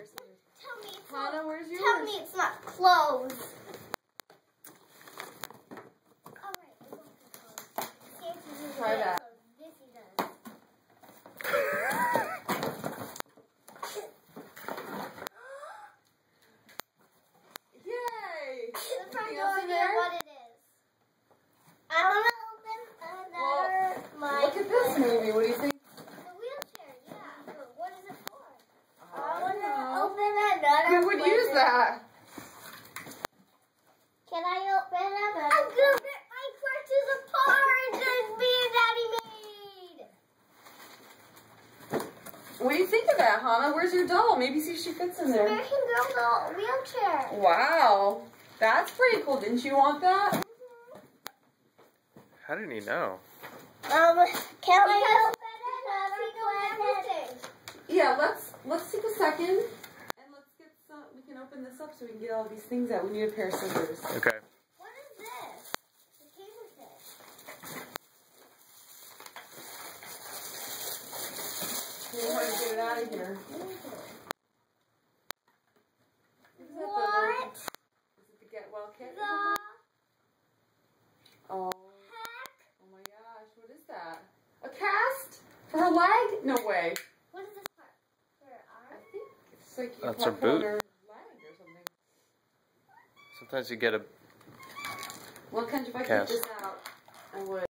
pair of scissors. Tell me it's Hannah, not, where's yours? tell me it's not clothes. Alright, it won't be clothes. See if this is Try that. This he does. Yay! Let's find Anything else out in there? what it is. I want to open another. Well, look at this maybe. What do you think? The wheelchair, yeah. What is it for? I I want don't to know. open another. Who would use that? Can I open another? I'm going to rip my crutches apart that me and Daddy made. What do you think of that, Hannah? Where's your doll? Maybe see if she fits in there. American Girl doll wheelchair. Wow. That's pretty cool. Didn't you want that? How did he know? Can I open another present? Yeah, let's take a second and let's get some. We can open this up so we can get all these things out. We need a pair of scissors. Okay. What is this? The cable thing. We want to get it out of here. What Is it the Get Well kit? the Oh. heck? Oh my gosh, what is that? A cast? For her leg? No way. What is this part? For her I arm? think it's like you That's her pop on boot. her leg or something. Sometimes you get a Well, Kenji, if I Cast. take this out, I would.